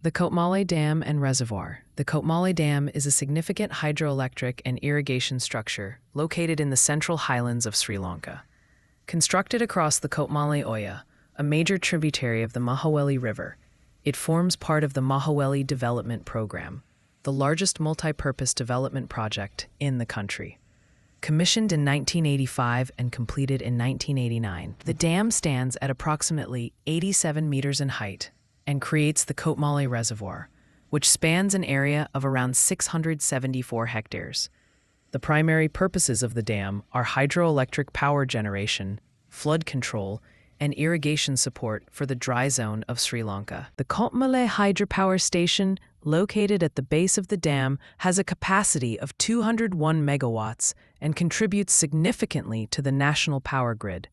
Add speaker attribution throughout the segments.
Speaker 1: The Kotmale Dam and Reservoir. The Kotmale Dam is a significant hydroelectric and irrigation structure located in the central highlands of Sri Lanka. Constructed across the Kotmale Oya, a major tributary of the Mahaweli River, it forms part of the Mahaweli Development Programme, the largest multipurpose development project in the country. Commissioned in 1985 and completed in 1989, the dam stands at approximately 87 meters in height and creates the Kotmale Reservoir, which spans an area of around 674 hectares. The primary purposes of the dam are hydroelectric power generation, flood control, and irrigation support for the dry zone of Sri Lanka. The Kotmale hydropower station, located at the base of the dam, has a capacity of 201 megawatts and contributes significantly to the national power grid.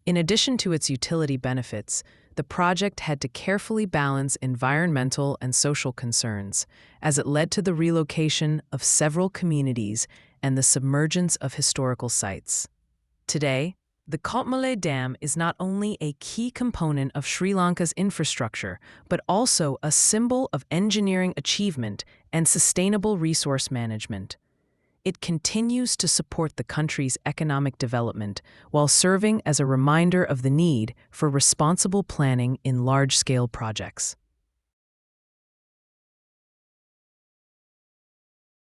Speaker 1: In addition to its utility benefits, the project had to carefully balance environmental and social concerns, as it led to the relocation of several communities and the submergence of historical sites. Today, the Kotmale Dam is not only a key component of Sri Lanka's infrastructure, but also a symbol of engineering achievement and sustainable resource management. It continues to support the country's economic development while serving as a reminder of the need for responsible planning in large-scale projects.